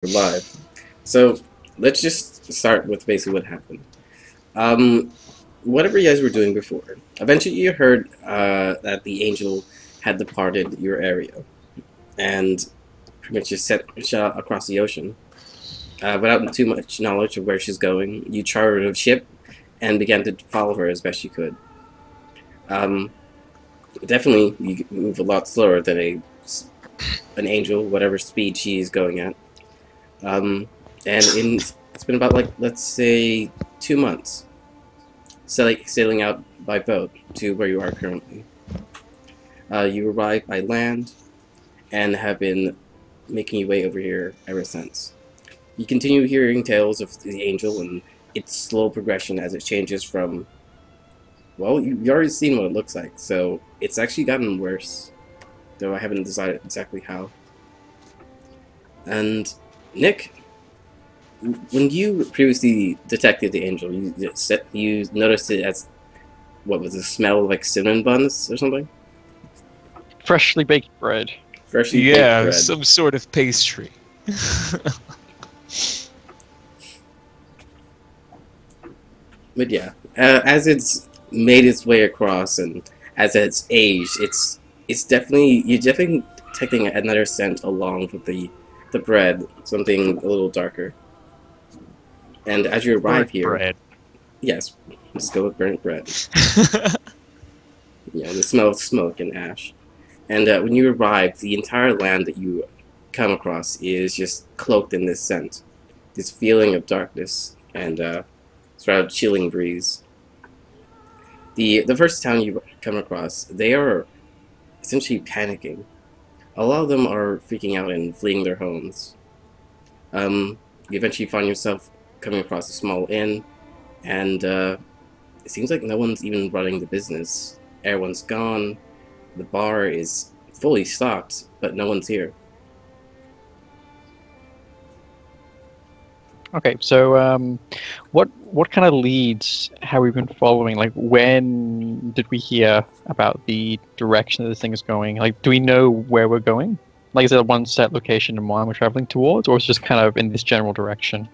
live. So let's just start with basically what happened. Um, Whatever you guys were doing before, eventually you heard that the angel had departed your area and pretty much just set shot across the ocean. Without too much knowledge of where she's going, you chartered a ship and began to follow her as best you could. Um, Definitely, you move a lot slower than an angel, whatever speed she's going at. It's been about, like, let's say 2 months sailing out by boat to where you are currently. You arrived by land and have been making your way over here ever since. You continue hearing tales of the angel and its slow progression as it changes from, well, you've already seen what it looks like, so it's actually gotten worse, though I haven't decided exactly how. And Nick, when you previously detected the angel, you noticed it as, what was the smell, like cinnamon buns or something? Freshly baked bread. Freshly baked bread. Some sort of pastry. But yeah, as it's made its way across and as it's aged, you're definitely detecting another scent along with the bread, something a little darker. And as you arrive Burnt here, bread. yes, let's go with burnt bread. The smell of smoke and ash. And when you arrive, the entire land that you come across is just cloaked in this scent, this feeling of darkness and sort of chilling breeze. The first town you come across, they are essentially panicking. A lot of them are freaking out and fleeing their homes. You eventually find yourself coming across a small inn, and it seems like no one's even running the business. Everyone's gone. The bar is fully stocked, but no one's here. Okay, so what kind of leads have we been following? Like, when did we hear about the direction that this thing is going? Like, do we know where we're going? Like, is there one set location in mind we're traveling towards, or is it just kind of in this general direction?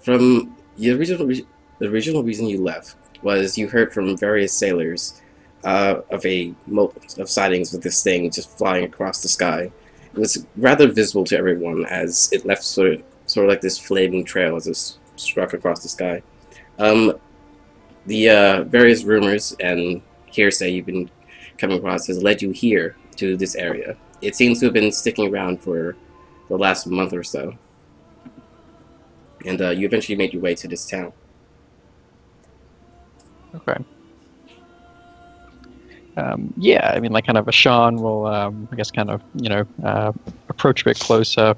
From the original reason you left was you heard from various sailors of sightings with this thing just flying across the sky. It was rather visible to everyone as it left sort of like this flaming trail as it struck across the sky. The various rumors and hearsay you've been coming across has led you here to this area. It seems to have been sticking around for the last month or so. And you eventually made your way to this town. Okay. Yeah, I mean, like, kind of Ashan will, I guess, kind of, approach a bit closer.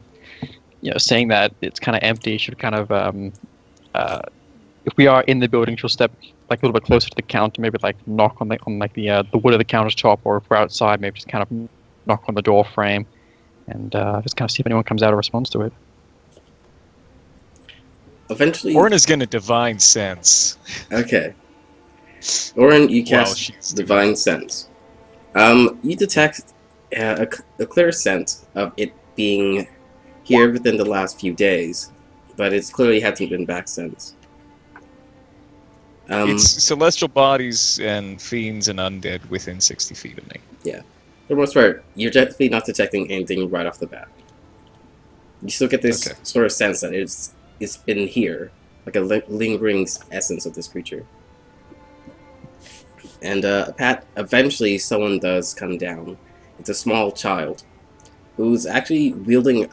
Saying that it's kind of empty, should kind of, if we are in the building, she'll step like a little bit closer to the counter, maybe like knock on the wood of the countertop, or if we're outside, maybe just kind of knock on the door frame, and just kind of see if anyone comes out or responds to it. Eventually, Orin is gonna divine sense. Okay. Orin, you cast Divine Sense. You detect a clear sense of it being here within the last few days, but it's clearly hasn't been back since. It's celestial bodies and fiends and undead within 60 feet of me. Yeah. For the most part, you're definitely not detecting anything right off the bat. You still get this sort of sense that it's been here, like a lingering essence of this creature. And eventually someone does come down. It's a small child who's actually wielding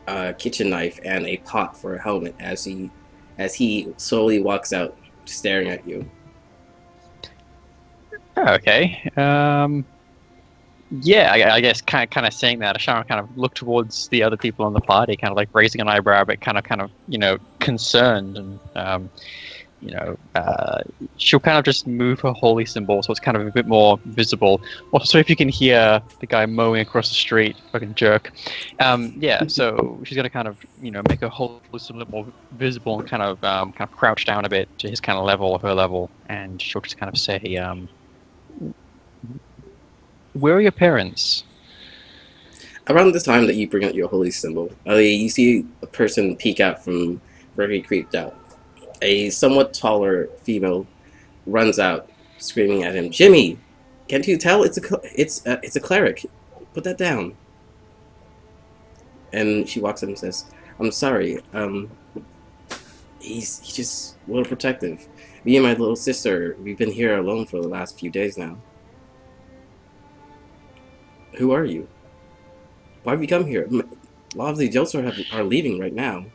a kitchen knife and a pot for a helmet as he slowly walks out, staring at you. Okay. Yeah, I guess kind of saying that, Ashan kind of look towards the other people on the party, kind of like raising an eyebrow, but kind of concerned, and she'll kind of just move her holy symbol so it's kind of a bit more visible. Also, if you can hear the guy mowing across the street, fucking jerk. Yeah, so she's gonna kind of make her holy symbol a bit more visible and kind of crouch down a bit to his kind of level or her level, and she'll just kind of say, "Where are your parents?" Around the time that you bring out your holy symbol, you see a person peek out from where he creeped out. A somewhat taller female runs out, screaming at him, "Jimmy, can't you tell it's a cleric? Put that down." And she walks up and says, "I'm sorry. He's just a little protective. Me and my little sister, we've been here alone for the last few days now." "Who are you? Why have you come here? A lot of the adults are leaving right now."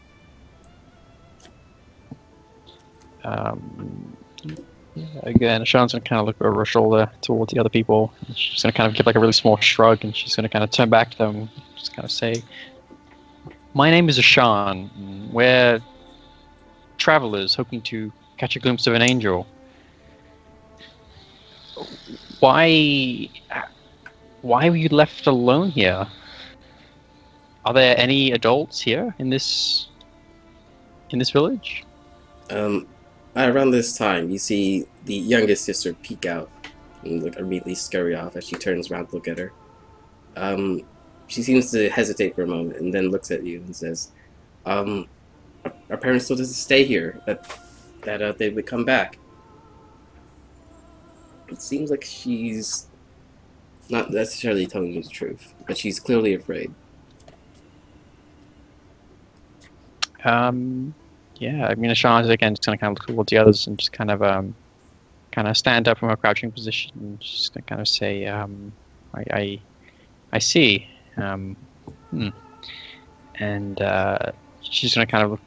Again, Sean's gonna kind of look over her shoulder towards the other people. She's gonna kind of give like a really small shrug, and she's gonna kind of turn back to them, just kind of say, "My name is Ashan. We're travelers hoping to catch a glimpse of an angel. Why were you left alone here? Are there any adults here in this village?" Around this time, you see the youngest sister peek out and immediately scurry off as she turns around to look at her. She seems to hesitate for a moment and then looks at you and says, "Our parents told us to stay here. That they would come back." It seems like she's not necessarily telling you the truth, but she's clearly afraid. Yeah, I mean, Ashan's again just gonna kind of look towards the others and just kind of stand up from her crouching position and just gonna kind of say, I see. And she's gonna kind of look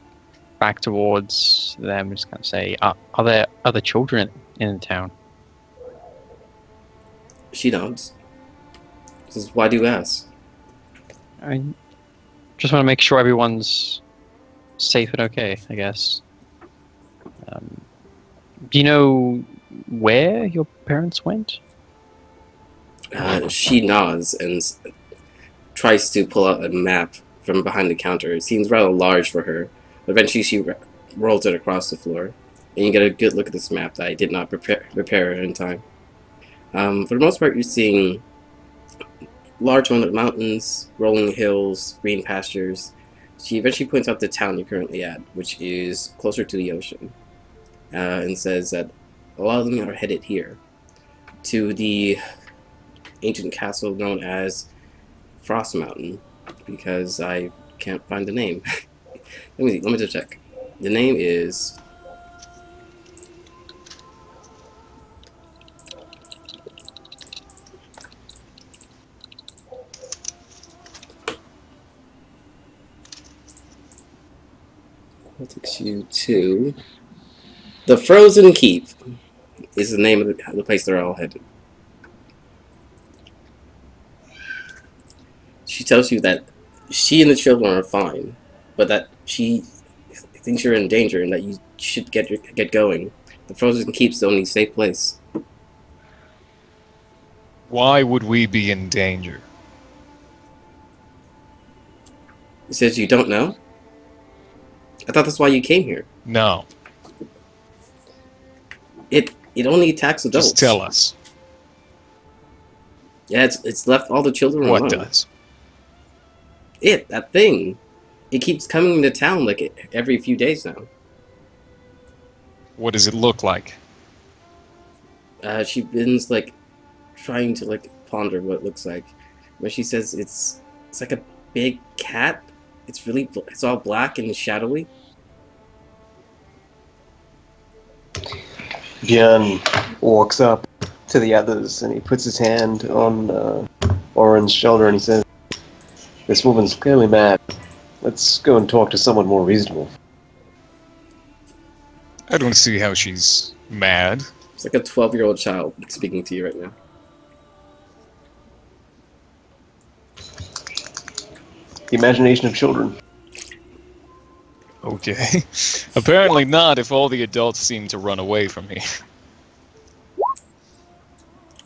back towards them and just kind of say, are there other children in the town?" She nods. Says, "Why do you ask?" I just want to make sure everyone's safe and okay, I guess. Do you know where your parents went? She nods and tries to pull out a map from behind the counter. It seems rather large for her. Eventually, she rolls it across the floor, and you get a good look at this map that I did not prepare in time. For the most part, you're seeing large mountains, rolling hills, green pastures. She eventually points out the town you're currently at, which is closer to the ocean, and says that a lot of them are headed here, to the ancient castle known as Frost Mountain, because I can't find the name. Let me just check. The name is... That takes you to the Frozen Keep. Is the name of the place they're all headed. She tells you that she and the children are fine, but that she thinks you're in danger and that you should get going. The Frozen Keep's the only safe place. Why would we be in danger? It says you don't know? I thought that's why you came here. No. It only attacks adults. Just tell us. Yeah, it's left all the children alone. What does? That thing. It keeps coming into town like every few days now. What does it look like? She begins like trying to like ponder what it looks like. When she says it's like a big cat. It's all black and shadowy. Björn walks up to the others and he puts his hand on Oren's shoulder and he says, "This woman's clearly mad. Let's go and talk to someone more reasonable." I don't see how she's mad. It's like a 12-year-old child speaking to you right now. The imagination of children. Okay. Apparently not if all the adults seem to run away from me.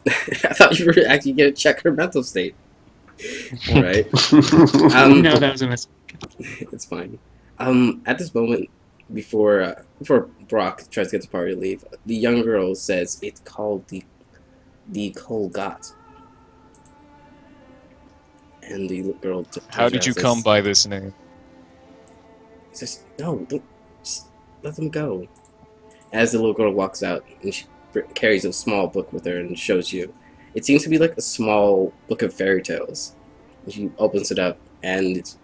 I thought you were actually going to check her mental state. Alright. No, that was a mistake. It's fine. At this moment, before Brock tries to get the party to leave, the young girl says it's called the Colgat. And the girl. How did you come by this name? Says, no, don't, just let them go. As the little girl walks out, and she carries a small book with her and shows you. It seems to be like a small book of fairy tales. And she opens it up, and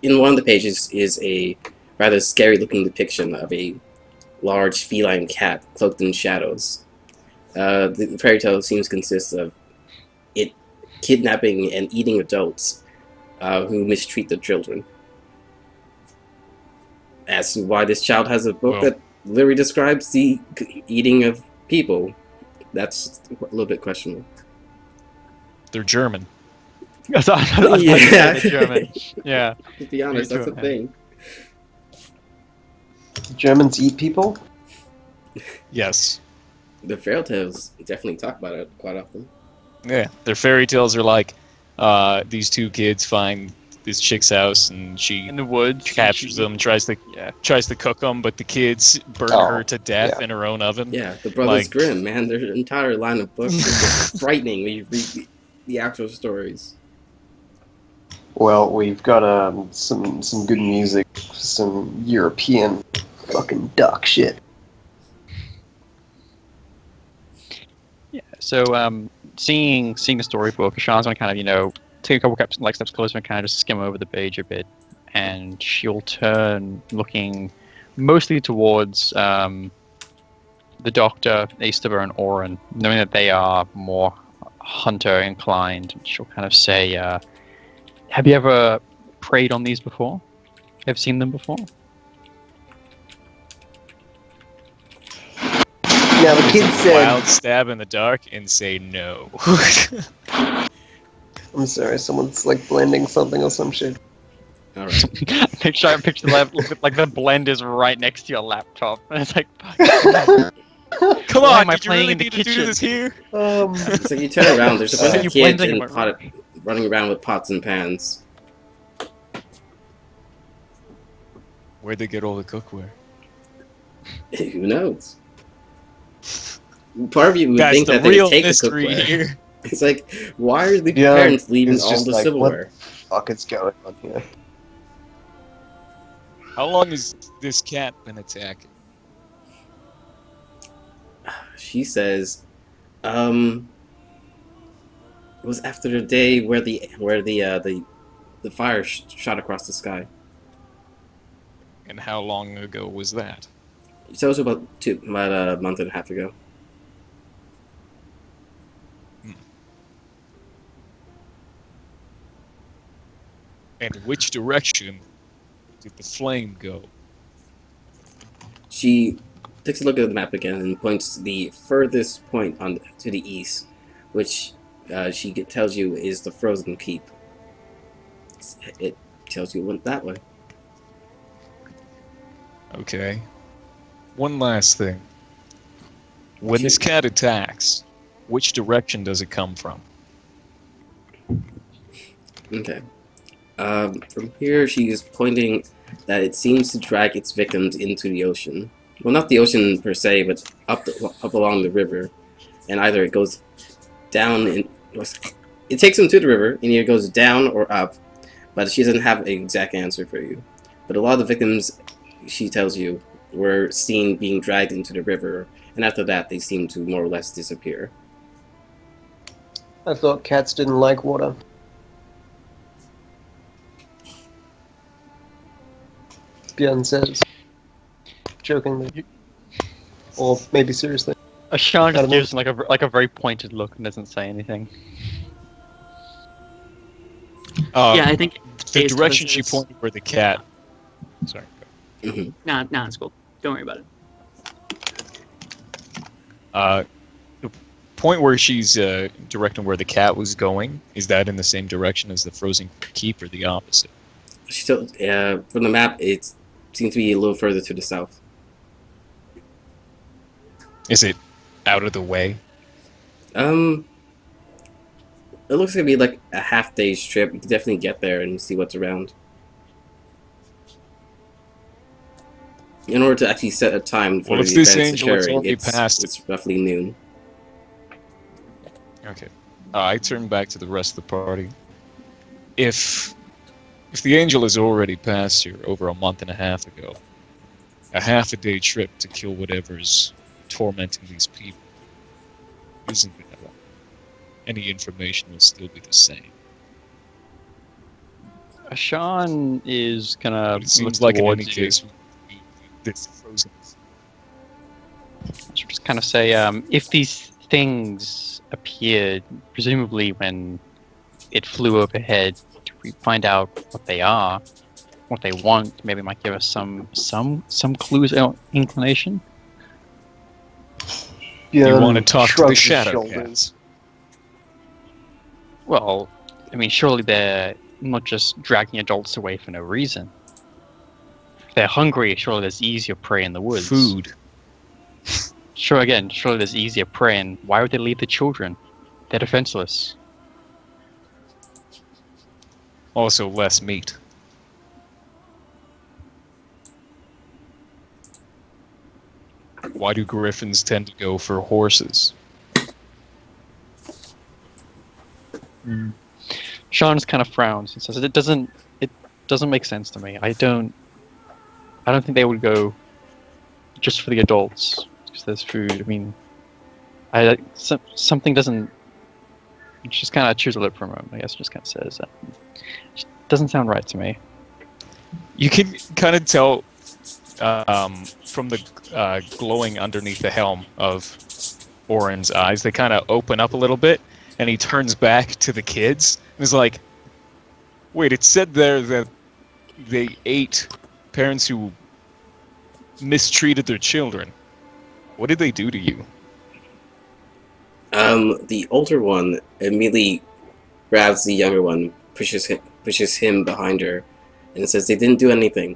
in one of the pages is a rather scary-looking depiction of a large feline cat cloaked in shadows. The fairy tale seems to consist of it kidnapping and eating adults who mistreat the children. As to why this child has a book that literally describes the eating of people, that's a little bit questionable. They're German. Yeah. German. Yeah. To be honest, that's the thing. Germans eat people? Yes. The fairy tales definitely talk about it quite often. Yeah, their fairy tales are like these two kids find this chick's house and she In the woods. captures them, tries to cook them, but the kids burn her to death in her own oven. Yeah, the Brothers Grimm, man, their entire line of books is just frightening when you read the actual stories. Well, we've got some good music, some European fucking duck shit. Yeah. So, seeing the storybook, Sean's gonna kind of take a couple steps closer and kind of just skim over the page a bit, and she'll turn, looking mostly towards the Doctor, Aistaba, and Oren, knowing that they are more hunter inclined. She'll kind of say, "Have you ever preyed on these before? Have seen them before?" Now the kid said, Wild stab in the dark and say no. I'm sorry, someone's like blending something or some shit. Alright. Picture the blend is right next to your laptop, and it's like, Come why on, am I did you really playing in the need to do kitchen? this here? So you turn around, there's a bunch you of kids blending running around with pots and pans. Where'd they get all the cookware? Who knows? Part of you would That's think the that they real would take the mystery cookware. here. It's like, why are the parents leaving it's all just the like, silverware? What the fuck is going on here? How long has this cat been attacking? She says, it was after the day where the fire shot across the sky. And how long ago was that? So it was about a month and a half ago. And which direction did the flame go? She takes a look at the map again and points to the furthest point to the east, which she tells you is the Frozen Keep. It tells you it went that way. Okay. One last thing. When this cat attacks, which direction does it come from? Okay. From here, she is pointing that it seems to drag its victims into the ocean. Well, not the ocean per se, but up along the river. And either it goes down and it takes them to the river, and either it goes down or up. But she doesn't have an exact answer for you. But a lot of the victims, she tells you, were seen being dragged into the river, and after that, they seem to more or less disappear. I thought cats didn't like water. Björn says, jokingly, or maybe seriously. Sean just gives like a very pointed look and doesn't say anything. Yeah, I think the direction she pointed where the cat. Sorry. Nah, it's cool. Don't worry about it. The point where she's directing where the cat was going, is that in the same direction as the Frozen Keep or the opposite? Still, from the map, it seems to be a little further to the south. Is it out of the way? It looks like it'd be like a half-day's trip. You can definitely get there and see what's around. In order to actually set a time for Well, if the this events angel is occurring, already past it's roughly noon. Okay. I turn back to the rest of the party. if the angel has already passed here over a month and a half ago, a half-a-day trip to kill whatever's tormenting these people isn't gonna. Any information will still be the same. Sean is gonna But it seems look like in towards any you. case, this frozen. Should just kind of say, if these things appeared, presumably when it flew overhead, do we find out what they are, what they want? Maybe it might give us some clues or inclination. You want to talk to the shrugs his shadow shoulders. cats. Well, I mean, surely they're not just dragging adults away for no reason. If they're hungry, surely there's easier prey in the woods. Food. Surely there's easier prey, and why would they leave the children? They're defenseless. Also less meat. Why do griffins tend to go for horses? Sean kind of frowns and says, "It doesn't make sense to me. I don't think they would go just for the adults because there's food. I mean, something doesn't." Just kind of chews a lip for a moment. I guess just kind of says, "It doesn't sound right to me." You can kind of tell from the glowing underneath the helm of Oren's eyes. They kind of open up a little bit, and he turns back to the kids and is like, "Wait, it said there that they ate parents who mistreated their children. What did they do to you?" The older one immediately grabs the younger one, pushes him behind her, and says they didn't do anything.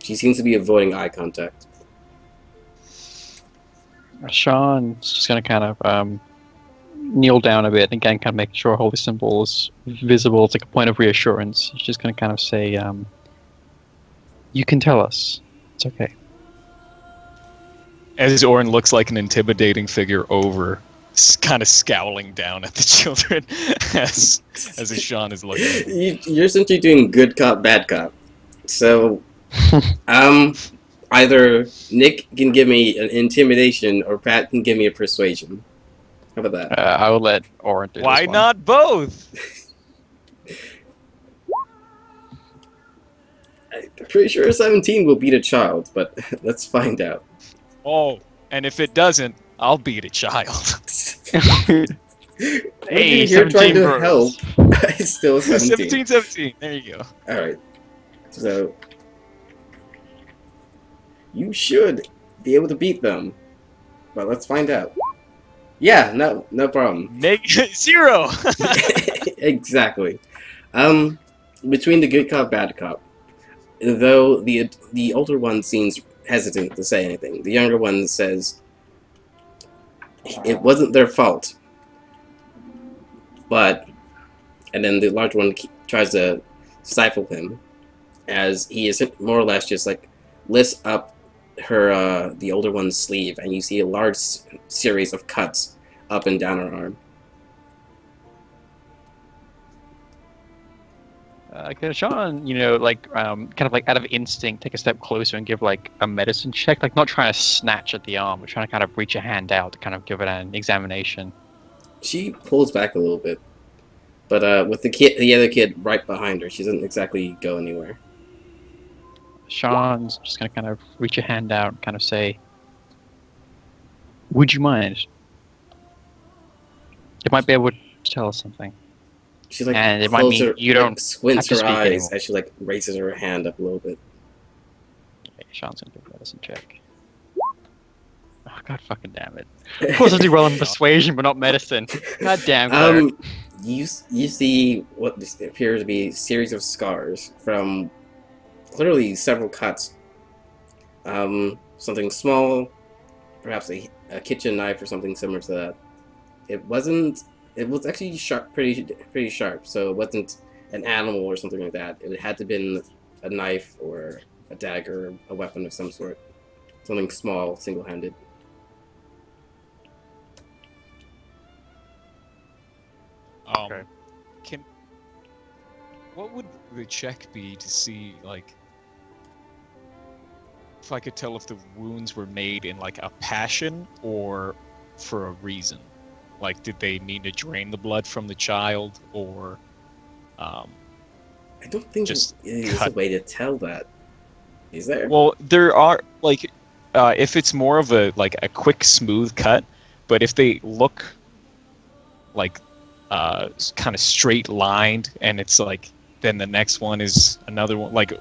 She seems to be avoiding eye contact. Sean's just gonna kind of kneel down a bit and again, kind of making sure holy symbol is visible. It's like a point of reassurance. He's just gonna kind of say, "You can tell us. It's okay." As Oren looks like an intimidating figure over, kind of scowling down at the children as Sean is looking at them. You're essentially doing good cop, bad cop. So, either Nick can give me an intimidation or Pat can give me a persuasion. How about that? I will let Oren do Why this one. not both? I'm pretty sure 17 will beat a child, but let's find out. Oh, and if it doesn't, I'll beat a child. Hey, you're trying 17 to bros. help. It's still 17. 17. There you go. Alright. So, you should be able to beat them. But let's find out. Yeah, no problem. -0. Exactly. Between the good cop, bad cop, though the older one seems hesitant to say anything, the younger one says it wasn't their fault. But, and then the large one tries to stifle him, as he is more or less just like lifts up her the older one's sleeve, and you see a large series of cuts up and down her arm. Can Sean, kind of like out of instinct, take a step closer and give like a medicine check, like not trying to snatch at the arm, but trying to kind of reach a hand out to kind of give it an examination. She pulls back a little bit, but with the other kid right behind her, she doesn't exactly go anywhere. Sean's just gonna kind of reach a hand out and kind of say, "Would you mind? It might be able to tell us something." She like And it might mean her, you don't squints have to her speak eyes anymore. as she like raises her hand up a little bit. Okay, Sean's gonna give a medicine check. Oh, god fucking damn it. Of course I do well in persuasion, but not medicine. God damn cleric. You see what appears to be a series of scars from clearly several cuts. Something small, perhaps a kitchen knife or something similar to that. It was actually sharp, pretty sharp, so it wasn't an animal or something like that. It had to have been a knife or a dagger, a weapon of some sort. Something small, single-handed. Okay. Can what would the check be to see like if I could tell if the wounds were made in like a passion or for a reason? Like, did they need to drain the blood from the child, or I don't think just there's a cut? way to tell that. Is there? Well, there are like, if it's more of a like a quick, smooth cut, but if they look like kind of straight lined, and it's like then the next one is another one. Like,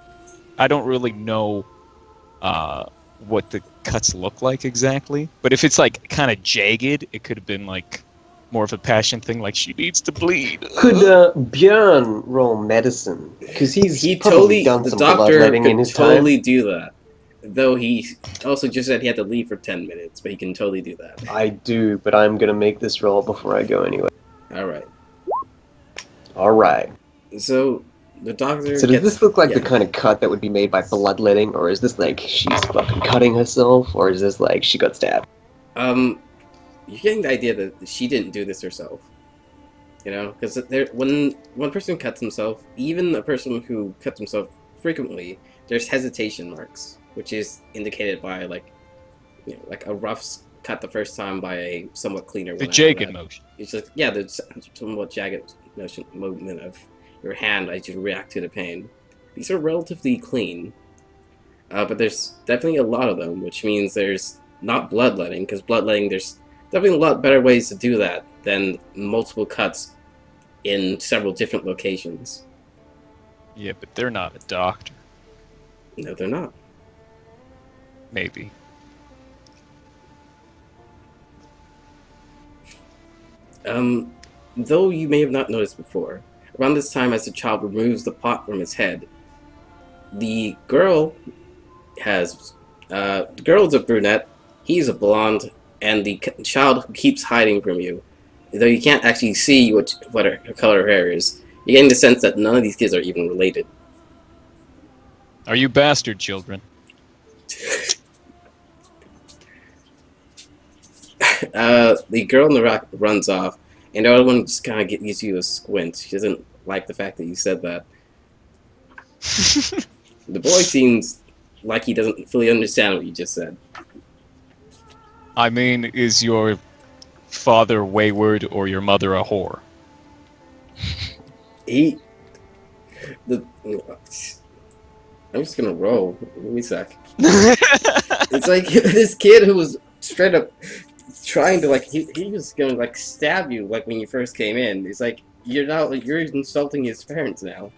I don't really know what the cuts look like exactly, but if it's like kind of jagged, it could have been like more of a passion thing, like she needs to bleed. Could Björn roll medicine? Because he probably totally, done the some doctor bloodletting in could his totally time. do that. Though he also just said he had to leave for 10 minutes, but he can totally do that. I do, but I'm gonna make this roll before I go anyway. Alright. Alright. So, the doctor So does gets, this look like yeah. the kind of cut that would be made by bloodletting, or is this like she's fucking cutting herself, or is this like she got stabbed? You're getting the idea that she didn't do this herself. You know? Because when one person cuts himself, even a person who cuts himself frequently, there's hesitation marks, which is indicated by like, you know, like a rough cut the first time by a somewhat cleaner one. The after jagged that. motion. It's like, yeah, the somewhat jagged movement of your hand as you react to the pain. These are relatively clean, but there's definitely a lot of them, which means there's not bloodletting, because bloodletting, there's definitely a lot better ways to do that than multiple cuts in several different locations. Yeah, but they're not a doctor. No, they're not. Maybe. Though you may have not noticed before, around this time as the child removes the pot from his head, the girl has, the girl's a brunette, he's a blonde, and the child who keeps hiding from you, though you can't actually see what her color of hair is, you're getting the sense that none of these kids are even related. Are you bastard children? The girl in the rock runs off, and the other one just kind of gives you a squint. She doesn't like the fact that you said that. The boy seems like he doesn't fully understand what you just said. I mean, is your father wayward or your mother a whore? I'm just gonna roll. Give me a sec. It's like this kid who was straight up trying to like he was gonna like stab you like when you first came in. It's like you're insulting his parents now.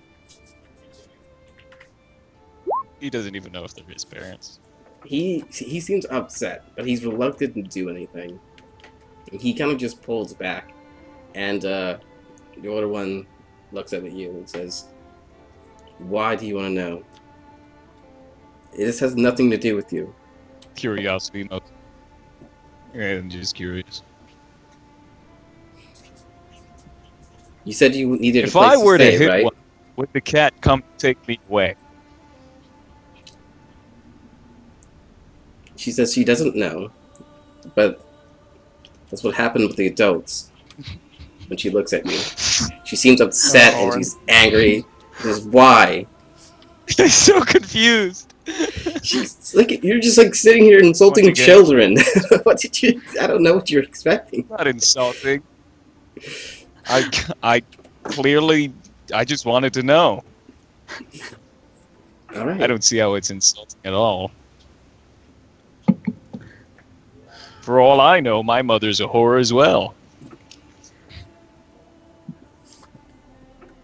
He doesn't even know if they're his parents. He seems upset, but he's reluctant to do anything. And he kind of just pulls back, and the older one looks up at you and says, "Why do you want to know? This has nothing to do with you." Curiosity most. I'm just curious. You said you needed If a place I were to to stay, hit right? one, would the cat come take me away? She says she doesn't know, but that's what happened with the adults. When she looks at you, she seems upset and she's angry. She says, "Why?" I'm so confused. She's like, you're just like sitting here insulting Once again. children. What did you? I don't know what you're expecting. Not insulting. I clearly, I just wanted to know. All right. I don't see how it's insulting at all. For all I know, my mother's a whore as well.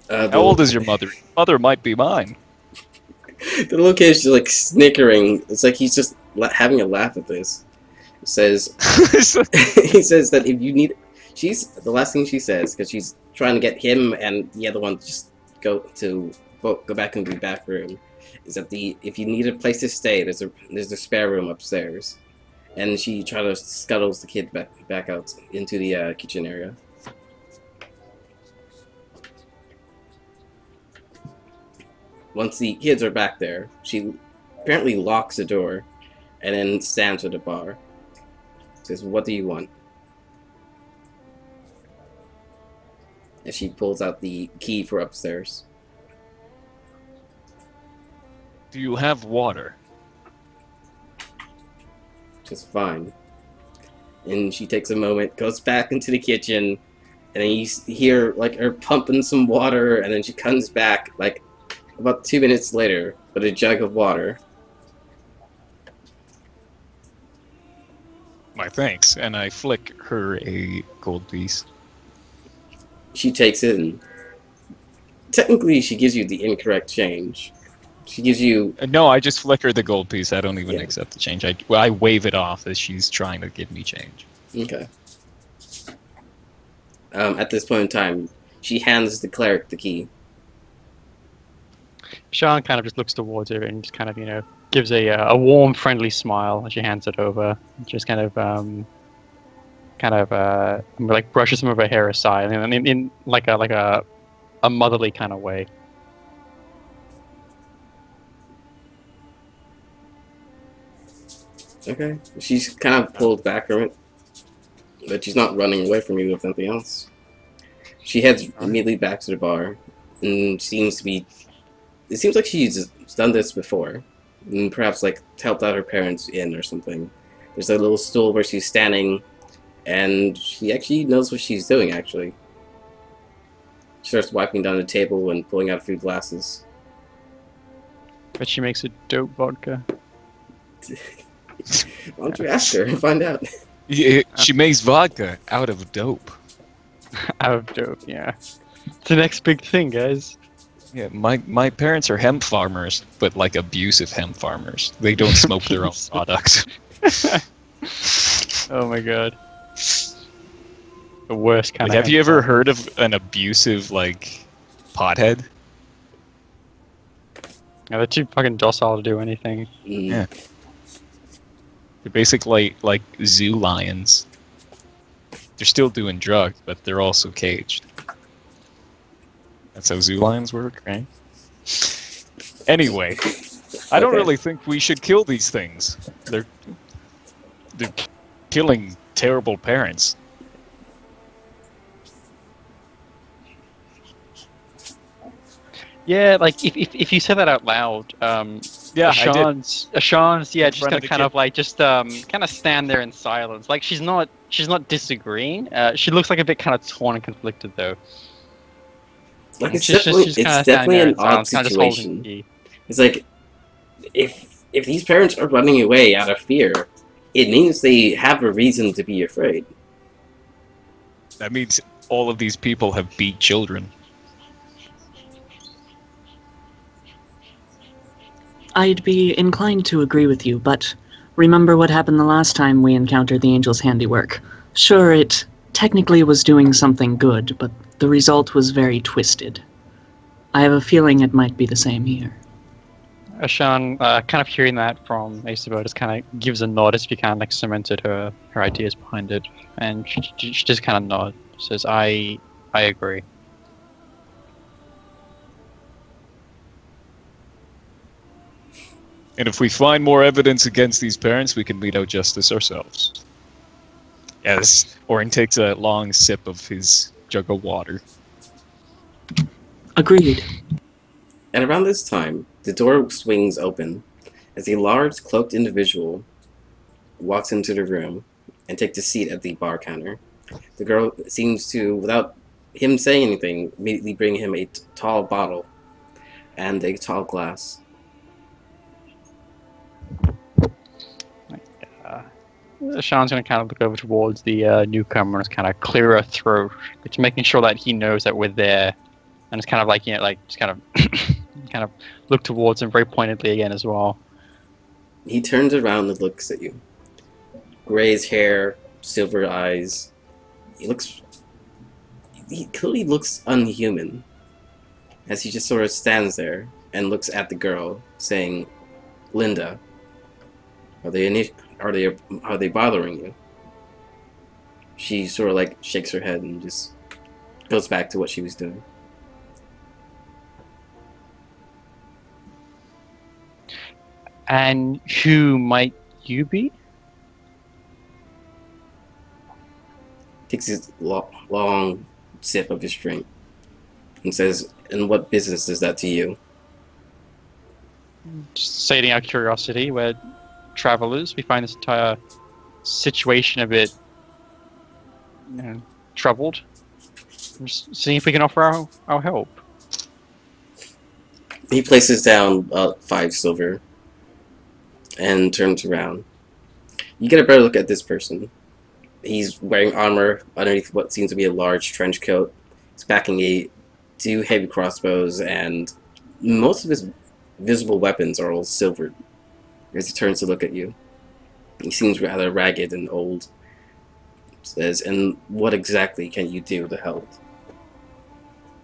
How old is your mother? Your mother might be mine. The little kid is just like snickering. It's like he's just having a laugh at this. He says, he says that if you need, the last thing she says, because she's trying to get him and the other one to just go back into the back room, is that if you need a place to stay, there's a spare room upstairs, and she tries to scuttles the kid back out into the kitchen area. Once the kids are back there, she apparently locks the door and then stands at the bar. Says, "What do you want?" as she pulls out the key for upstairs. Do you have water? Just fine. And she takes a moment, goes back into the kitchen, and then you hear like her pumping some water, and then she comes back like about 2 minutes later with a jug of water. My thanks. And I flick her a gold piece. She takes it, and technically she gives you the incorrect change. She gives you... No, I just flick her the gold piece. I don't even Yeah. accept the change. I wave it off as she's trying to give me change. Okay. At this point in time, she hands the cleric the key. Sean kind of just looks towards her and just kind of, gives a warm, friendly smile as she hands it over. Just kind of like brushes some of her hair aside, and in like a motherly kind of way. Okay. She's kind of pulled back from it, but she's not running away from you with anything else. She heads immediately back to the bar, and seems to be... It seems like she's done this before, and perhaps like helped out her parents in or something. There's a little stool where she's standing, and she actually knows what she's doing, actually. She starts wiping down the table and pulling out a few glasses. But she makes a dope vodka. Why don't you ask her and find out? Yeah, she makes vodka out of dope. Out of dope, yeah. It's the next big thing, guys. Yeah, my parents are hemp farmers, but like abusive hemp farmers. They don't smoke their own products. Oh my god. The worst kind Like, of... have you ever heard of an abusive, like, pothead? Yeah, they're too fucking docile to do anything. Yeah. They're basically like zoo lions. They're still doing drugs, but they're also caged. That's how zoo lions work, right? Anyway, I don't Okay. really think we should kill these things. They're killing terrible parents. Yeah, like if you say that out loud, Yeah, I did. Sean's yeah, just front gonna of the kind kid. of like kind of stand there in silence. Like she's not disagreeing. She looks like a bit kind of torn and conflicted though. Like, it's She's definitely, kinda it's standing definitely there an in odd silence, kinda just holding the situation. key. It's like, if these parents are running away out of fear, it means they have a reason to be afraid. That means all of these people have beat children. I'd be inclined to agree with you, but remember what happened the last time we encountered the Angel's handiwork. Sure, it technically was doing something good, but the result was very twisted. I have a feeling it might be the same here. Sean, kind of hearing that from Isabel, just kind of gives a nod as if you kind of like cemented her ideas behind it, and she just kind of nods, says, "I agree." And if we find more evidence against these parents, we can mete out justice ourselves. Yes. Orin takes a long sip of his jug of water. Agreed. And around this time, the door swings open as a large, cloaked individual walks into the room and takes a seat at the bar counter. The girl seems to, without him saying anything, immediately bring him a tall bottle and a tall glass. Sean's going to kind of look over towards the newcomer and just kind of clear her throat, just making sure that he knows that we're there, and it's kind of like just kind of kind of look towards him very pointedly again as well. He turns around and looks at you. Gray's hair, silver eyes. He clearly looks unhuman, as he just sort of stands there and looks at the girl, saying, "Linda, are they bothering you?" She sort of like shakes her head and just goes back to what she was doing. And who might you be? Takes his long sip of his drink. and says, "And what business is that to you?" Just stating our curiosity, we're travelers. We find this entire situation a bit, troubled. Just seeing if we can offer our help. He places down 5 silver and turns around. You get a better look at this person. He's wearing armor underneath what seems to be a large trench coat. He's backing 2 heavy crossbows, and most of his visible weapons are all silvered. As he turns to look at you, he seems rather ragged and old. Says, "And what exactly can you do to help?"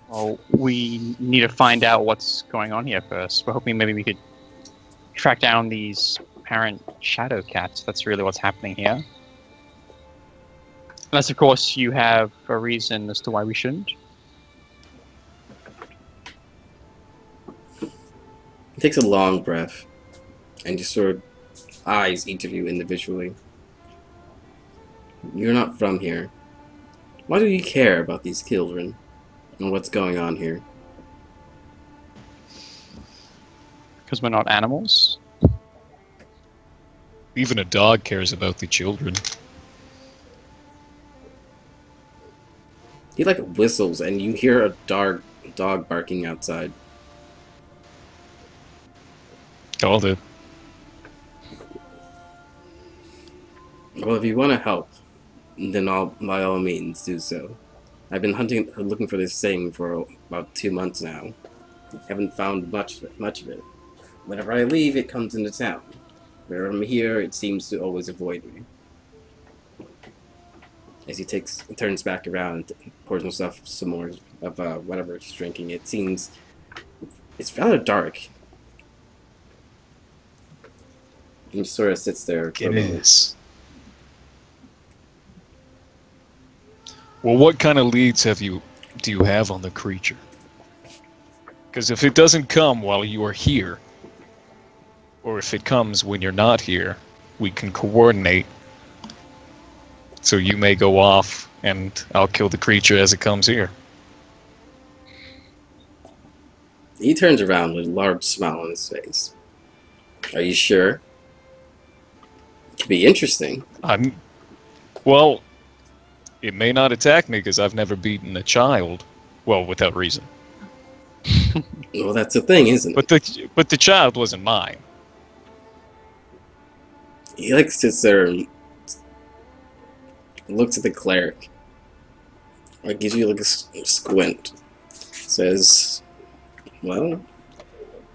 Well, we need to find out what's going on here first. We're hoping maybe we could track down these apparent shadow cats. That's really what's happening here. Unless, of course, you have a reason as to why we shouldn't. He takes a long breath and just sort of eyes each of you individually. "You're not from here. Why do you care about these children and what's going on here?" Because we're not animals. Even a dog cares about the children. He like whistles, and you hear a dog barking outside. Called it. "Well, if you want to help, then by all means do so. I've been looking for this thing for about 2 months now. Haven't found much of it. Whenever I leave, it comes into town. Whenever I'm here, it seems to always avoid me." As he turns back around and pours himself some more of whatever he's drinking, it seems it's rather dark. He sort of sits there for a moment. It is. Well, what kind of leads do you have on the creature? Because if it doesn't come while you are here, or if it comes when you're not here, we can coordinate. So you may go off, and I'll kill the creature as it comes here. He turns around with a large smile on his face. "Are you sure? It could be interesting." Well, it may not attack me because I've never beaten a child. Well, without reason. Well, that's the thing, isn't it? But the child wasn't mine. He like sits there and looks at the cleric. Like gives you like a squint. Says, "Well,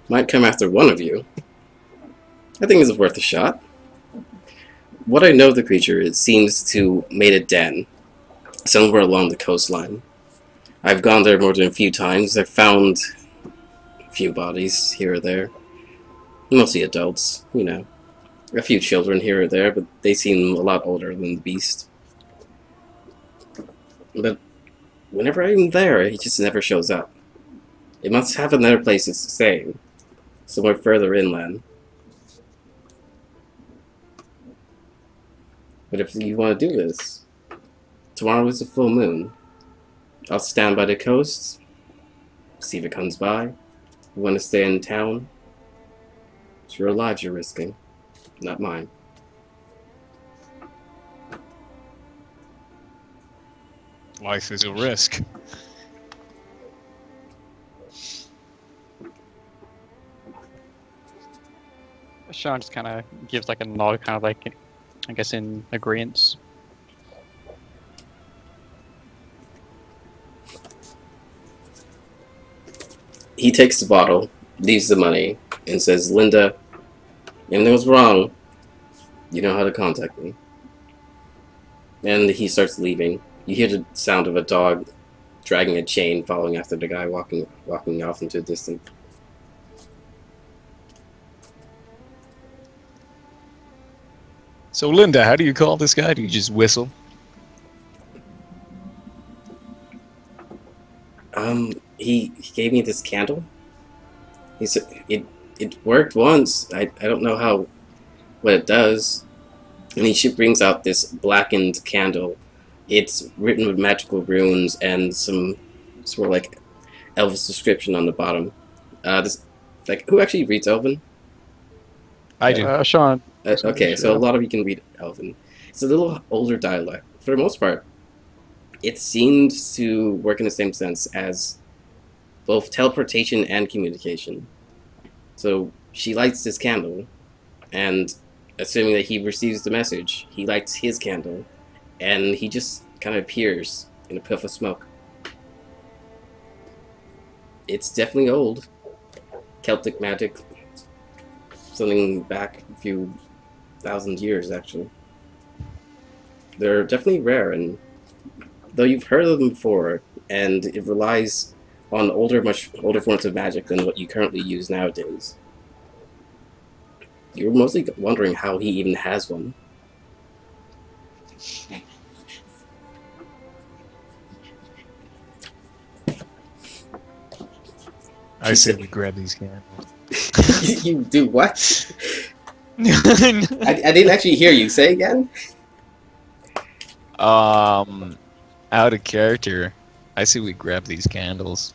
might come after one of you. I think it's worth a shot. What I know of the creature, it seems to made a den somewhere along the coastline. I've gone there more than a few times. I've found a few bodies here or there. Mostly adults, you know. A few children here or there, but they seem a lot older than the beast. But whenever I'm there, he just never shows up. It must have another place to stay, somewhere further inland. But if you want to do this, tomorrow is a full moon. I'll stand by the coast, see if it comes by. You want to stay in town? It's your lives you're risking, not mine." Life is a risk. Sean just kind of gives like a nod, kind of like, I guess, in agreement. He takes the bottle, leaves the money, and says, "Linda, if anything was wrong, you know how to contact me." And he starts leaving. You hear the sound of a dog dragging a chain, following after the guy walking off into the distance. So, Linda, how do you call this guy? Do you just whistle? He gave me this candle. He said it worked once. I don't know what it does. And he brings out this blackened candle. It's written with magical runes and some sort of like Elvis description on the bottom. This, like, who actually reads Elven? I do. Sean. Okay, so a lot of you can read Elven. It's a little older dialect. For the most part, it seems to work in the same sense as both teleportation and communication. So she lights this candle, and assuming that he receives the message, he lights his candle, and he just kind of appears in a puff of smoke. It's definitely old. Celtic magic. Something back a few thousand years, actually. They're definitely rare, and though you've heard of them before, and it relies on much older forms of magic than what you currently use nowadays, you're mostly wondering how he even has one. I say we grab these candles. You do what? I didn't actually hear you. Say again? Out of character. I say we grab these candles.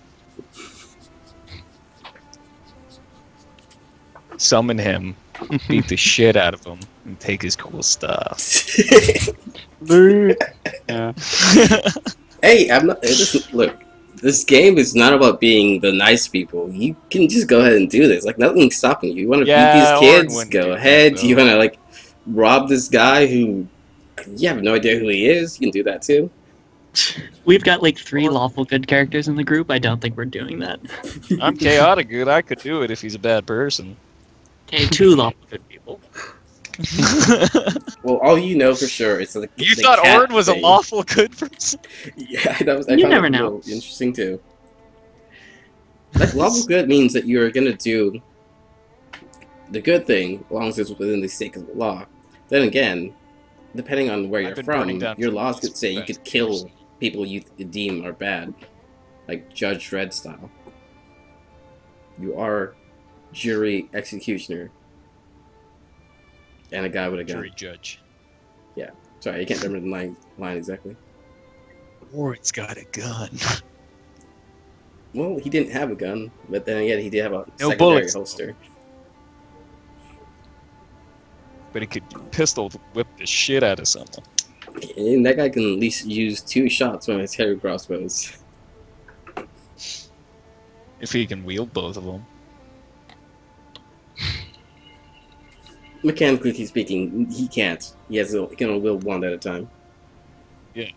Summon him, beat the shit out of him, and take his cool stuff. Yeah. Hey, I'm not. Look, this game is not about being the nice people. You can just go ahead and do this. Like, nothing's stopping you. You want to beat these Orin kids? wouldn't Go do ahead. that, You though. want to, like, rob this guy who you have no idea who he is? You can do that too. We've got like 3 lawful good characters in the group. I don't think we're doing that. I'm chaotic good. I could do it if he's a bad person. Okay, 2 lawful good people. Well, all you know for sure is like You the thought cat Orin was a thing. lawful good person? Yeah, that was. I You found never that know. real interesting too. Like, lawful good means that you're gonna do the good thing, as long as it's within the sake of the law. Then again, depending on where I've you're been from, burning down your some laws of these could say you best could kill person. people you deem are bad, like Judge Dredd style. You are jury executioner, and a guy with a gun. Jury judge. Sorry, I can't remember the line exactly. Orin's got a gun. Well, he didn't have a gun, but then again, he did have a No secondary bullets. holster. But he could pistol whip the shit out of someone. And that guy can at least use 2 shots from his heavy crossbows. If he can wield both of them. Mechanically speaking, he can't. He can only wield 1 at a time. Yeah.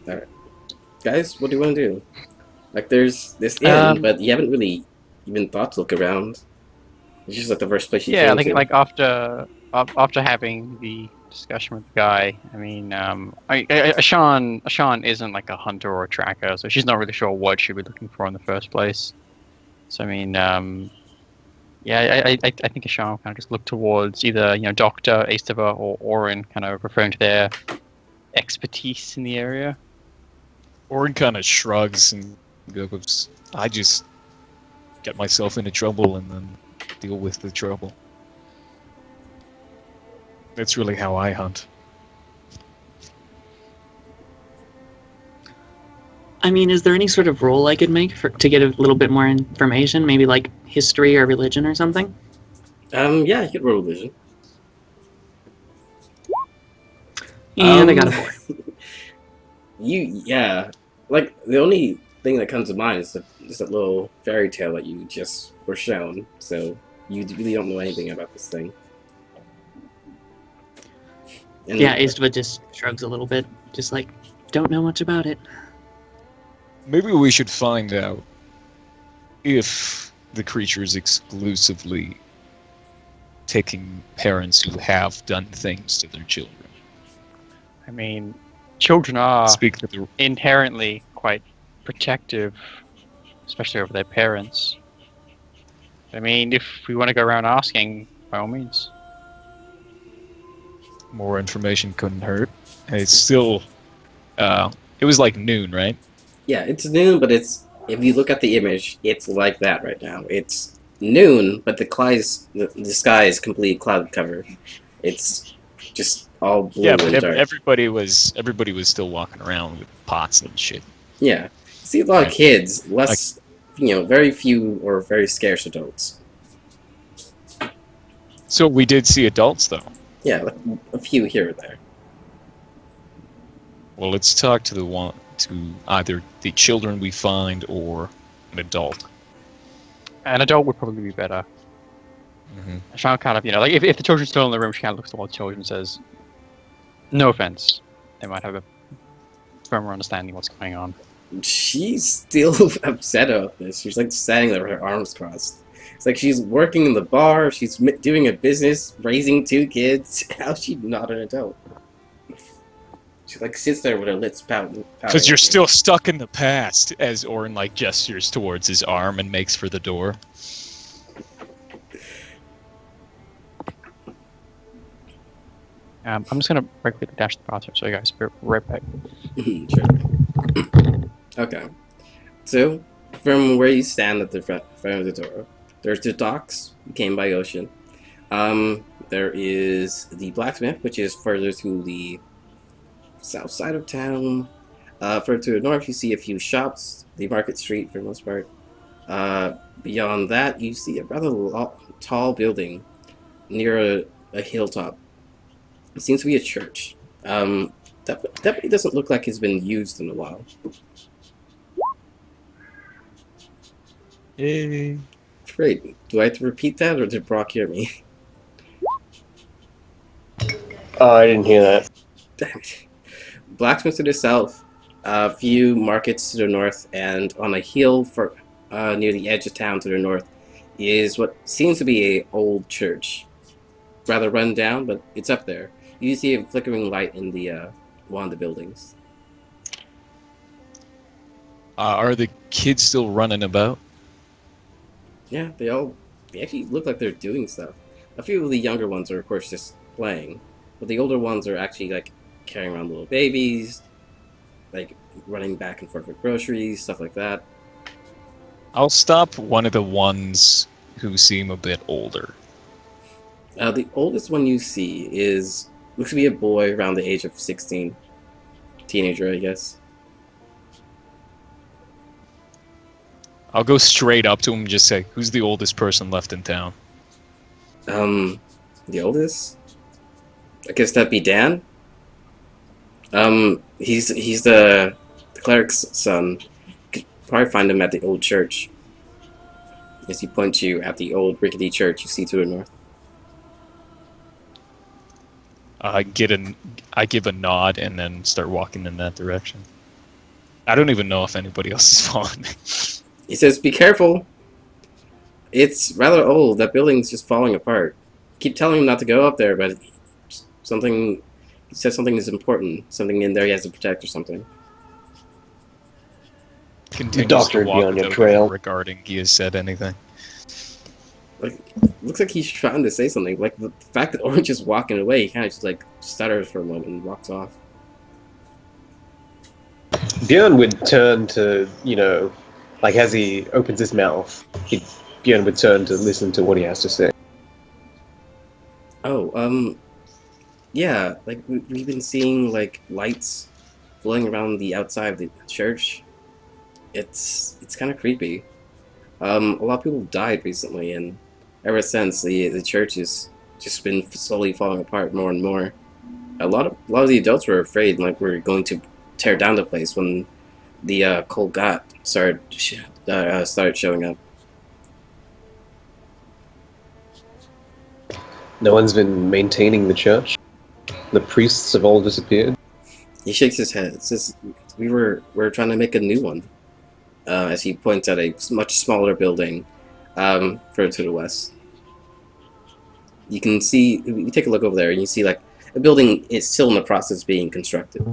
Alright. Guys, what do you want to do? Like, there's this inn, but you haven't really even thought to look around. It's just like the first place you Yeah, I came think to. like after having the discussion with the guy, I mean, Ashan isn't like a hunter or a tracker, so she's not really sure what she'd be looking for in the first place. So I mean, yeah, I think Ashan will kind of just look towards either Doctor, Astava, or Orin, kind of referring to their expertise in the area. Orin kind of shrugs and goes, I just get myself into trouble and then deal with the trouble. That's really how I hunt. I mean, is there any sort of roll I could make to get a little bit more information? Maybe like history or religion or something? Yeah, you could roll religion. And I got a 4. Yeah. Like, the only thing that comes to mind is that little fairy tale that you just were shown, so you really don't know anything about this thing. And Yeah, Istva just shrugs a little bit. Just like, don't know much about it. Maybe we should find out if the creature is exclusively taking parents who have done things to their children. I mean, children are Speak to the inherently quite protective, especially over their parents. I mean, if we want to go around asking, by all means. more information couldn't hurt. And it's still, it was like noon, right? Yeah, it's noon, but if you look at the image, it's like that right now. It's noon, but the sky is complete cloud cover. It's just all blue Yeah, but and dark. everybody was still walking around with pots and shit. Yeah, see a lot of Right. kids, less, very few or very scarce adults. So we did see adults, though. Yeah, like a few here or there. Well, let's talk to either the children we find or an adult. An adult would probably be better. Mm-hmm. Sean kind of, like if the children's still in the room, she kind of looks towards the children and says, "No offense." They might have a firmer understanding what's going on. She's still upset about this. She's like standing there with her arms crossed. It's like she's working in the bar, she's doing a business, raising 2 kids. How's she not an adult? She like sits there with her lips pouting. Because you're still stuck in the past, as Orin like gestures towards his arm and makes for the door. I'm just gonna very quickly dash the bathroom, so you guys be right back. Sure. Okay. So, from where you stand at the front of the door, there's the docks, you came by ocean. There is the blacksmith, which is further to the south side of town. Further to the north, you see a few shops, the market street for the most part. Beyond that, you see a rather tall building near a hilltop. It seems to be a church. Definitely doesn't look like it's been used in a while. Yay. Great. Do I have to repeat that, or did Brock hear me? Oh, I didn't hear that. Damn it. Blacksmith to the south, a few markets to the north, and on a hill near the edge of town to the north is what seems to be a old church. Rather run down, but it's up there. You see a flickering light in the one of the buildings. Are the kids still running about? Yeah, they actually look like they're doing stuff. A few of the younger ones are, of course, just playing, but the older ones are actually like carrying around little babies, like running back and forth with groceries, stuff like that. I'll stop one of the ones who seem a bit older. The oldest one you see looks to be a boy around the age of 16. Teenager, I guess. I'll go straight up to him and just say, "Who's the oldest person left in town?" The oldest? I guess that'd be Dan. He's the cleric's son. You could probably find him at the old church. As he points you at the old rickety church you see to the north. I give a nod and then start walking in that direction. I don't even know if anybody else is following me. He says, "Be careful. It's rather old. That building's just falling apart. Keep telling him not to go up there, but he says something is important. Something in there he has to protect or something." Continues Doctor to would be walk on your without trail. regarding he has said anything. Like, looks like he's trying to say something. Like, the fact that Orange is walking away, he kind of just, like, stutters for a moment and walks off. Björn would turn to, like as he opens his mouth, Björn would turn to listen to what he has to say. Oh, yeah, like, we've been seeing, like, lights floating around the outside of the church. It's kind of creepy. A lot of people died recently, and ever since, the church has just been slowly falling apart more and more. A lot of the adults were afraid, like, we're going to tear down the place when the cold god started showing up. No one's been maintaining the church. The priests have all disappeared. He shakes his head. It says, we're trying to make a new one. As he points at a much smaller building further to the west. You can see, you take a look over there, and you see, like, a building is still in the process of being constructed.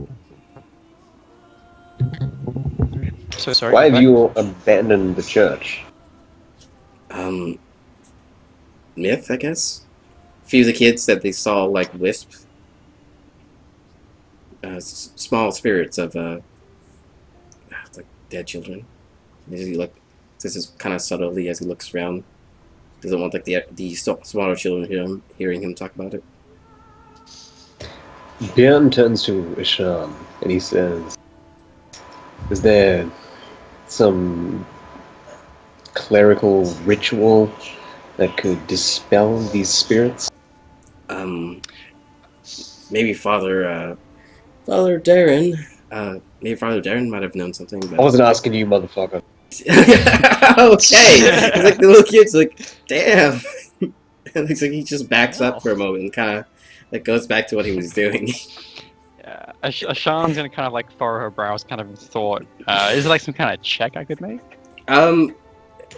So sorry. Why have you abandoned the church? Myth, I guess? A few of the kids said they saw, like, wisps. Small spirits of, like, dead children. He, like, this is kind of subtly as he looks around. Doesn't want, like, the smaller children hearing him talk about it. Björn turns to Ishan and he says, "Is there some clerical ritual that could dispel these spirits?" Maybe Father Darren. Maybe Father Darren might have known something. But... I wasn't asking you, motherfucker. Okay. It's like the little kid's like, damn. It looks like he just backs up for a moment and kind of like goes back to what he was doing. Yeah, Ashan's gonna kind of like furrow her brows, kind of in thought. Is there like some kind of check I could make?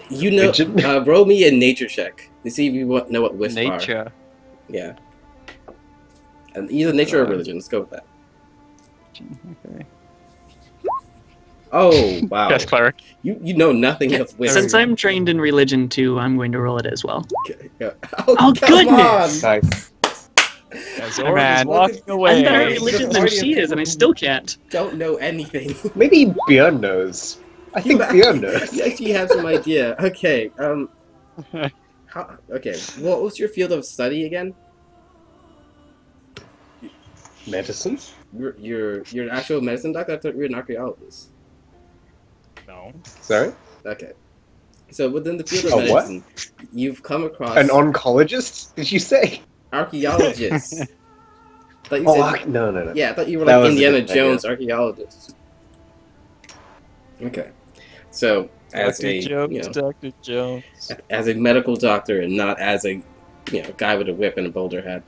You know, roll me a nature check to see if you know what wisp are. Nature. Yeah. And either nature or religion. Let's go with that. Okay. Oh wow! Yes, cleric. You know nothing of wisp. Since I'm trained in religion too, I'm going to roll it as well. Okay, yeah. Oh, goodness! On. Nice. As Hey, Orin man. is walking away. I'm better at religion than she is, and I still can't. Don't know anything. Maybe Björn knows. I think Björn knows. You actually have some idea. Okay. Okay. What was your field of study again? Medicine? You're an actual medicine doctor. I thought you were an archaeologist. No. Sorry? Okay. So within the field of A what? medicine, you've come across An oncologist? Did you say? archaeologists. Thought you Oh, said, no. yeah, I thought you were That like was a Indiana different idea. Jones archaeologist. Okay. So as Dr. a Jones, Dr. Jones. as a medical doctor and not as a guy with a whip and a boulder hat,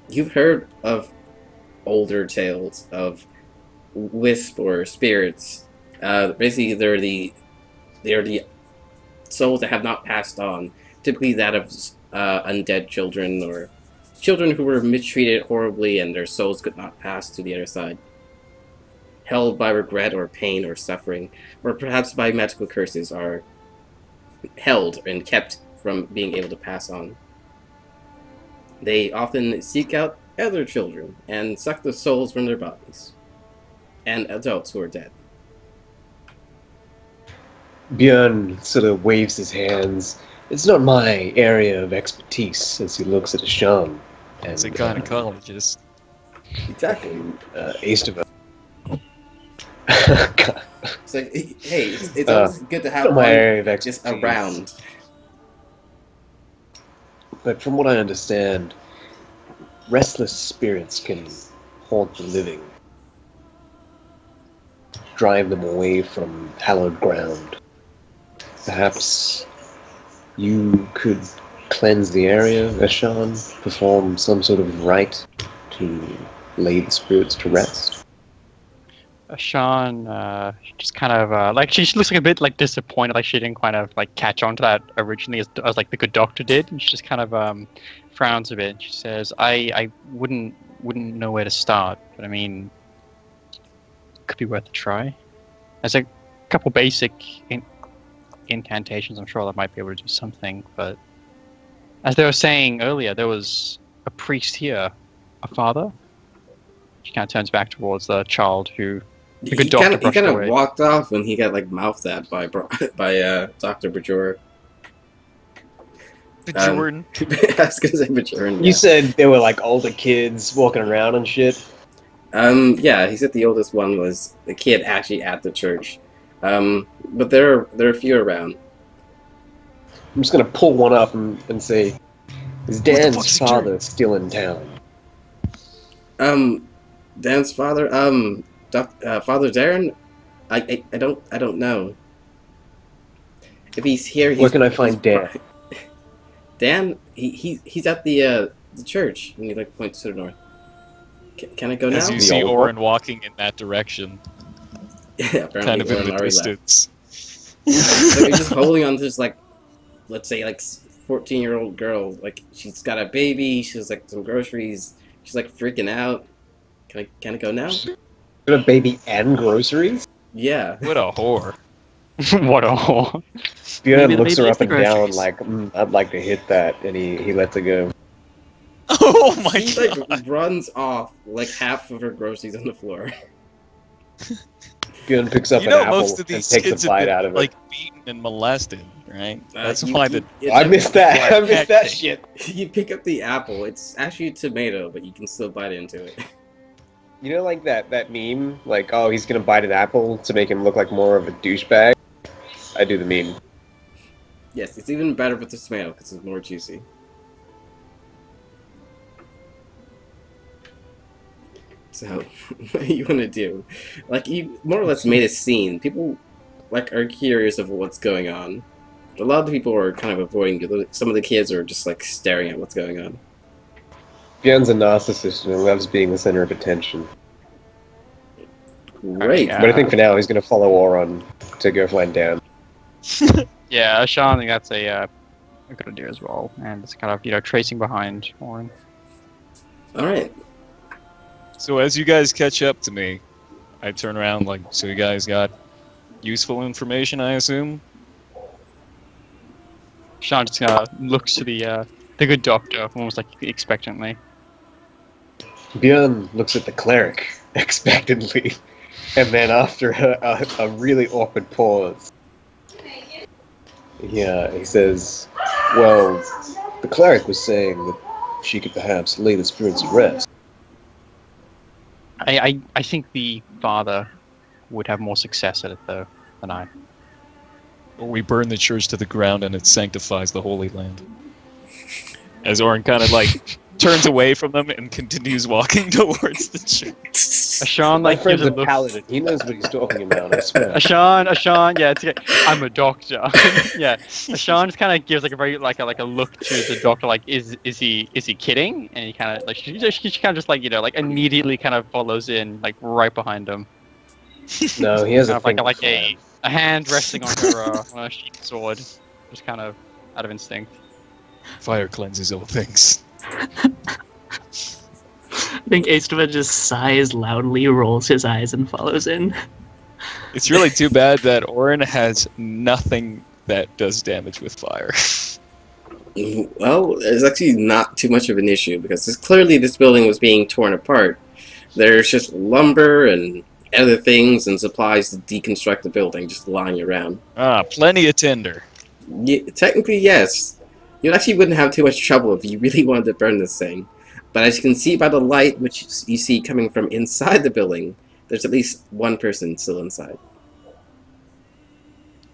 you've heard of older tales of wisp or spirits. Basically, they're the souls that have not passed on. Typically, that of undead children or children who were mistreated horribly and their souls could not pass to the other side. Held by regret or pain or suffering, or perhaps by magical curses, are held and kept from being able to pass on. They often seek out other children and suck the souls from their bodies, and adults who are dead. Björn sort of waves his hands. It's not my area of expertise, as he looks at Ashan. As a gynecologist. Exactly. East It's like, hey, it's always good to have not my one area of just expertise. around. But from what I understand, restless spirits can haunt the living, drive them away from hallowed ground. Perhaps you could cleanse the area, Ashan, perform some sort of rite to lay the spirits to rest. Sean just kind of like she looks like a bit like disappointed, like she didn't kind of like catch on to that originally as like the good doctor did, and she just kind of frowns a bit. And she says, "I wouldn't know where to start, but I mean, could be worth a try. There's a couple basic incantations. I'm sure that might be able to do something, but as they were saying earlier, there was a priest here, a father." She kind of turns back towards the child who. He kind of walked off when he got like mouthed at by Dr. Bajor. Bajoran. I was gonna say Bajoran. You said there were like older kids walking around and shit. Yeah, he said the oldest one was the kid actually at the church. But there are a few around. I'm just gonna pull one up and say, "Is Dan's father still in town?" Dan's father, Father Darren, I don't know. If he's here, Where can I find Dan? Dan, he's at the church, and he like points to the north. Can I go now? As you see Orin walking in that direction, Yeah, apparently kind of in Orin the already left. distance. So he's just holding on to this like, let's say like 14-year-old girl. Like she's got a baby. She's like some groceries. She's like freaking out. Can I go now? Got a baby and groceries? Yeah. What a whore. What a whore. Björn Maybe the looks baby her is up the and down groceries. like, I'd like to hit that, and he lets it go. Oh my She god. like runs off like half of her groceries on the floor. Bjorn picks up You an know, apple most of and these takes a kids have bite been out of it. like beaten and molested, right? That's You- why you- the I missed that. I Black missed cat that thing. shit. You pick up the apple. It's actually a tomato, but you can still bite into it. You know, like that meme? Like, oh, he's gonna bite an apple to make him look like more of a douchebag? I do the meme. Yes, it's even better with the tomato because it's more juicy. So, what do you want to do? Like, you more or less made a scene. People, like, are curious of what's going on. A lot of the people are kind of avoiding it. Some of the kids are just, like, staring at what's going on. Bjorn's a narcissist and loves being the center of attention. Great. Yeah. But I think for now he's gonna follow Oron to go flying down. Yeah, Sean, I think that's a good idea as well. And it's kind of, tracing behind Orin. Alright. So as you guys catch up to me, I turn around like, so you guys got useful information, I assume? Sean just looks to the good doctor, almost like expectantly. Bjorn looks at the cleric expectantly, and then after a really awkward pause, he says, "Well, the cleric was saying that she could perhaps lay the spirits at rest." I think the father would have more success at it, though, than I. Or we burn the church to the ground and it sanctifies the Holy Land. As Orin kind of like turns away from them and continues walking towards the church. Sean My like friend's gives a a look. paladin. He knows what he's talking about, I swear. Sean, yeah, it's okay. I'm a doctor. Yeah, Sean just kind of gives like a very like a look to the doctor, like is he kidding? And he kind of like she kind of just like like immediately kind of follows in like right behind him. No, he has Kind a of like thing like for a hand resting on her sheath sword, just kind of out of instinct. Fire cleanses all things. I think Astava just sighs loudly, rolls his eyes, and follows in. It's really too bad that Orin has nothing that does damage with fire. Well, there's actually not too much of an issue because clearly this building was being torn apart. There's just lumber and other things and supplies to deconstruct the building just lying around. Ah, plenty of tinder. Yeah, technically, yes. You actually wouldn't have too much trouble if you really wanted to burn this thing. But as you can see by the light, which you see coming from inside the building, there's at least one person still inside.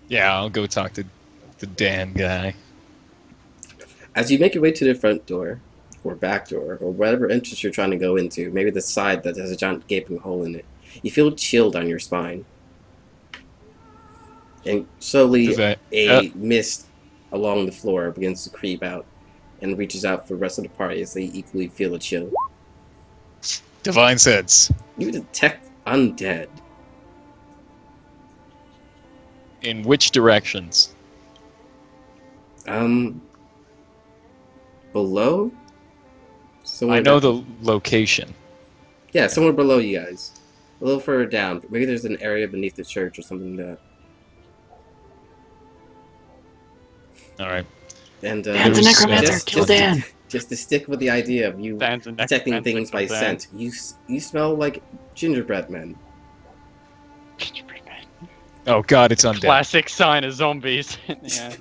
Yeah, I'll go talk to the Dan guy. As you make your way to the front door, or back door, or whatever entrance you're trying to go into, maybe the side that has a giant gaping hole in it, you feel chill down your spine. And slowly, a mist along the floor begins to creep out and reaches out for the rest of the party as they equally feel a chill. Divine sense. You detect undead. In which directions? Below? Somewhere I know down. the location. Yeah, somewhere below you guys. A little further down. Maybe there's an area beneath the church or something like that. Alright. And Dan's a necromancer. Kill Dan. Just to stick with the idea of you Dan's a detecting necromancer, things by kill Dan. scent, you smell like gingerbread men. Oh god, it's undead. Classic sign of zombies. Yeah.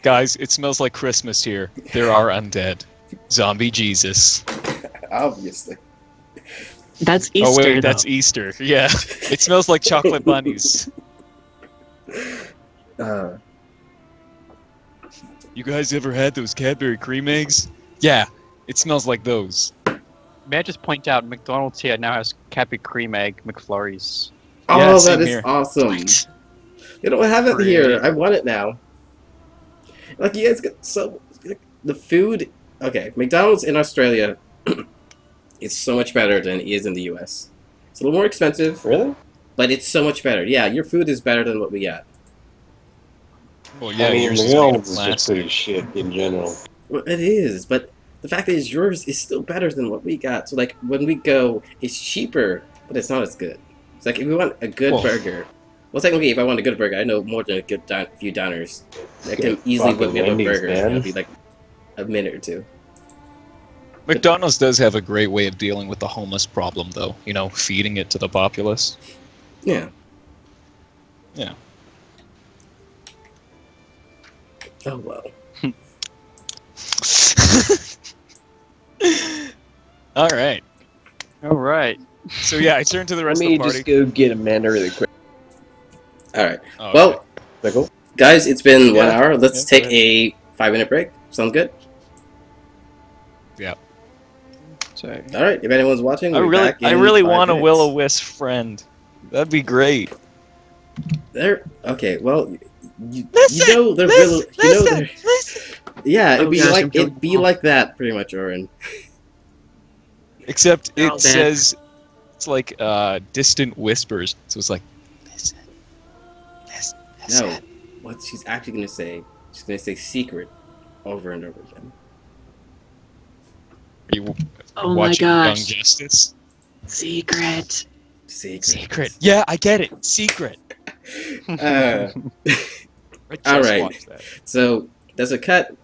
Guys, it smells like Christmas here. There are undead. Zombie Jesus. Obviously. That's Easter. Oh wait, though. that's Easter. Yeah. It smells like chocolate bunnies. You guys ever had those Cadbury cream eggs? Yeah, it smells like those. May I just point out, McDonald's here now has Cadbury cream egg McFlurries. Oh, Yeah, that same is here. awesome. What? You don't have it Great. here. I want it now. Like, you guys got so... The food... Okay, McDonald's in Australia is so much better than it is in the US. It's a little more expensive, Really? but it's so much better. Yeah, your food is better than what we got. Well, yeah, I mean, yours is McDonald's made is of just pretty plastic. shit in general. Well, it is, but the fact is yours is still better than what we got. So, like, when we go, it's cheaper, but it's not as good. It's like, if we want a good Whoa. burger... Well, technically, if I want a good burger, I know more than a good few diners that can easily fucking whip me up a Wendy's, burger. man. It'll be like a minute or two. McDonald's does have a great way of dealing with the homeless problem, though. You know, feeding it to the populace. Yeah. Yeah. Oh well. All right. All right. So yeah, I turn to the Let rest of me the party. just go get Amanda really quick. All right. Oh, Well, okay. Is that cool? guys, it's been 1 Yeah. hour. Let's Yeah, take go a 5-minute break. Sounds good. Yeah. So, All right. If anyone's watching, I we'll be really, back in I really 5 want a minutes. will-o-wisp friend. That'd be great. There. Okay. Well, you Listen, know they're listen, you know listen, they're. listen. Yeah, it'd Oh be gosh, like I'm feeling it'd be small. like that pretty much, Orin. Except They're all it dead. says it's like distant whispers. So it's like, listen, listen, listen. No, what she's actually gonna say? She's gonna say secret over and over again. Are you Oh my watching Young gosh. Justice? Secret. Secret. Yeah, I get it. Secret. Uh, I just All right. watched that. So there's a cut